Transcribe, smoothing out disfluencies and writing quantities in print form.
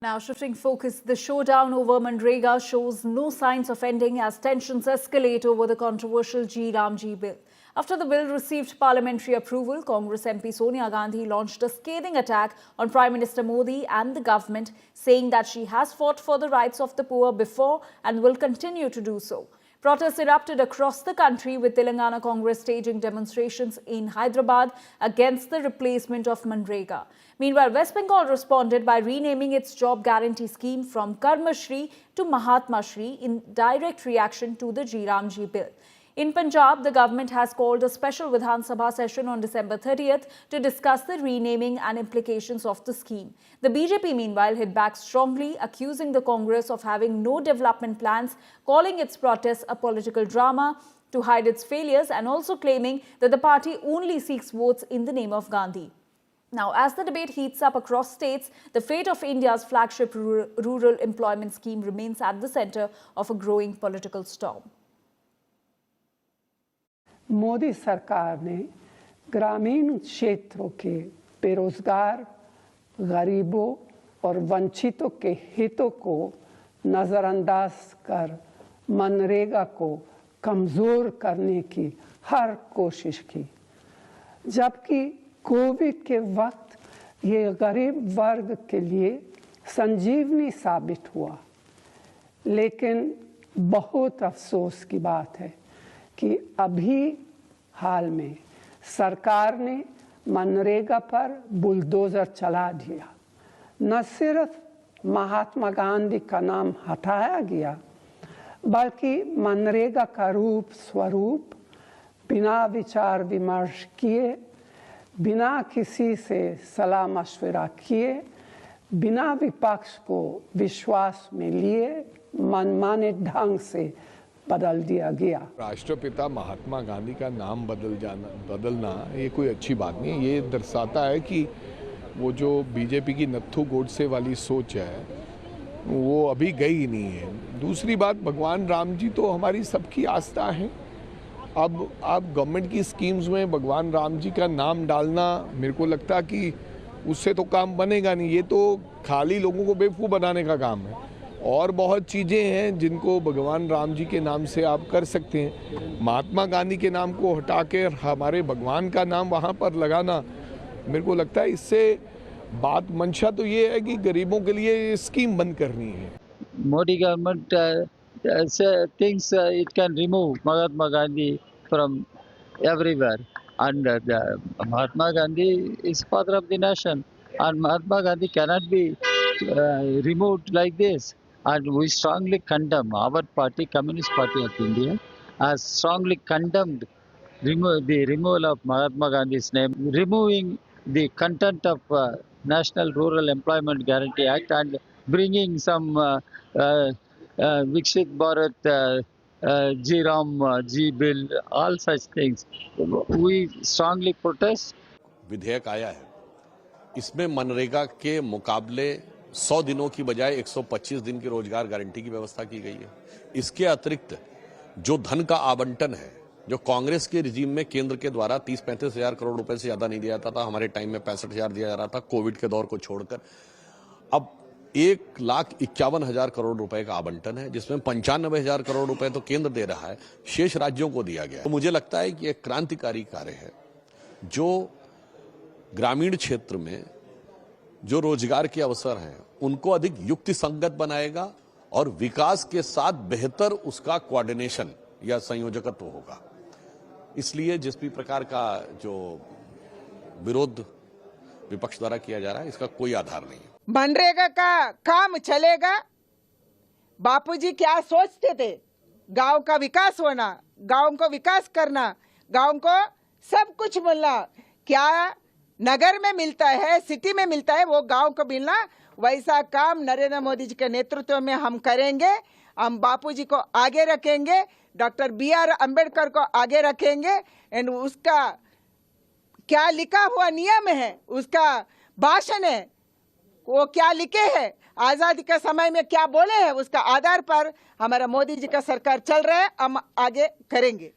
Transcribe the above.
Now shifting focus, the showdown over Manrega shows no signs of ending as tensions escalate over the controversial G-Ramji bill. After the bill received parliamentary approval, Congress MP Sonia Gandhi launched a scathing attack on Prime Minister Modi and the government, saying that she has fought for the rights of the poor before and will continue to do so. Protests erupted across the country, with Telangana Congress staging demonstrations in Hyderabad against the replacement of Manrega. Meanwhile, West Bengal responded by renaming its job guarantee scheme from Karma Shri to Mahatma Shri in direct reaction to the G-Ramji bill. In Punjab, the government has called a special Vidhan Sabha session on December 30th to discuss the renaming and implications of the scheme. The BJP, meanwhile, hit back strongly, accusing the Congress of having no development plans, calling its protests a political drama to hide its failures, and also claiming that the party only seeks votes in the name of Gandhi. Now, as the debate heats up across states, the fate of India's flagship rural employment scheme remains at the center of a growing political storm. Modi सरकार ने ग्रामीण क्षेत्रों के बेरोजगार, गरीबों और वंचितों के हितों को नज़रअंदाज कर मनरेगा को कमज़ोर करने की हर कोशिश की, जबकि कोविड के वक्त ये गरीब वर्ग के लिए संजीवनी साबित हुआ। लेकिन बहुत अफसोस की बात है कि अभी हाल में सरकार ने मनरेगा पर बुलडोजर चला दिया। न सिर्फ महात्मा गांधी का नाम हटाया गया, बल्कि मनरेगा का रूप स्वरूप बिना विचार विमर्श किए, बिना किसी से सलाह मशवरा किए, बिना विपक्ष को विश्वास में लिए मनमाने ढंग से बदल दिया गया। राष्ट्रपिता महात्मा गांधी का नाम बदलना ये कोई अच्छी बात नहीं है। ये दर्शाता है कि वो जो बीजेपी की नत्थू गोडसे वाली सोच है वो अभी गई ही नहीं है। दूसरी बात, भगवान राम जी तो हमारी सबकी आस्था है। अब आप गवर्नमेंट की स्कीम्स में भगवान राम जी का नाम डालना, मेरे को लगता है कि उससे तो काम बनेगा नहीं। ये तो खाली लोगों को बेवकूफ़ बनाने का काम है। और बहुत चीज़ें हैं जिनको भगवान राम जी के नाम से आप कर सकते हैं। महात्मा गांधी के नाम को हटा के हमारे भगवान का नाम वहाँ पर लगाना, मेरे को लगता है इससे बात मंशा तो ये है कि गरीबों के लिए स्कीम बंद करनी है। Modi government thinks it can remove Mahatma Gandhi from everywhere, and Mahatma Gandhi is father of the nation, and Mahatma Gandhi cannot be removed like this. And we strongly condemn, our party, Communist Party of India, has strongly condemned the removal of Mahatma Gandhi's name, removing the content of National Rural Employment Guarantee Act, and bringing some Viksit Bharat, G bill, all such things. We strongly protest. विधेयक आया है, इसमें मनरेगा के मुकाबले 100 दिनों की बजाय 125 दिन की रोजगार गारंटी की व्यवस्था की गई है। इसके अतिरिक्त जो धन का आवंटन है, जो कांग्रेस के रिजीम में केंद्र के द्वारा 30-35 हजार करोड़ रुपए से ज्यादा नहीं दिया जाता था, हमारे टाइम में 65,000 दिया जा रहा था कोविड के दौर को छोड़कर, अब 1,51,000 करोड़ रुपए का आवंटन है, जिसमें 95,000 करोड़ रुपए तो केंद्र दे रहा है, शेष राज्यों को दिया गया। तो मुझे लगता है कि एक क्रांतिकारी कार्य है जो ग्रामीण क्षेत्र में जो रोजगार के अवसर हैं उनको अधिक युक्ति संगत बनाएगा और विकास के साथ बेहतर उसका कोऑर्डिनेशन या संयोजकत्व होगा। इसलिए जिस भी प्रकार का जो विरोध विपक्ष द्वारा किया जा रहा है, इसका कोई आधार नहीं है। मनरेगा का काम चलेगा। बापूजी क्या सोचते थे? गांव का विकास होना, गांव को विकास करना, गांव को सब कुछ मिलना। क्या नगर में मिलता है, सिटी में मिलता है, वो गांव को मिलना। वैसा काम नरेंद्र मोदी जी के नेतृत्व में हम करेंगे। हम बापूजी को आगे रखेंगे, डॉक्टर BR अम्बेडकर को आगे रखेंगे। एंड उसका क्या लिखा हुआ नियम है, उसका भाषण है, वो क्या लिखे हैं, आजादी के समय में क्या बोले हैं, उसका आधार पर हमारा मोदी जी का सरकार चल रहा है। हम आगे करेंगे।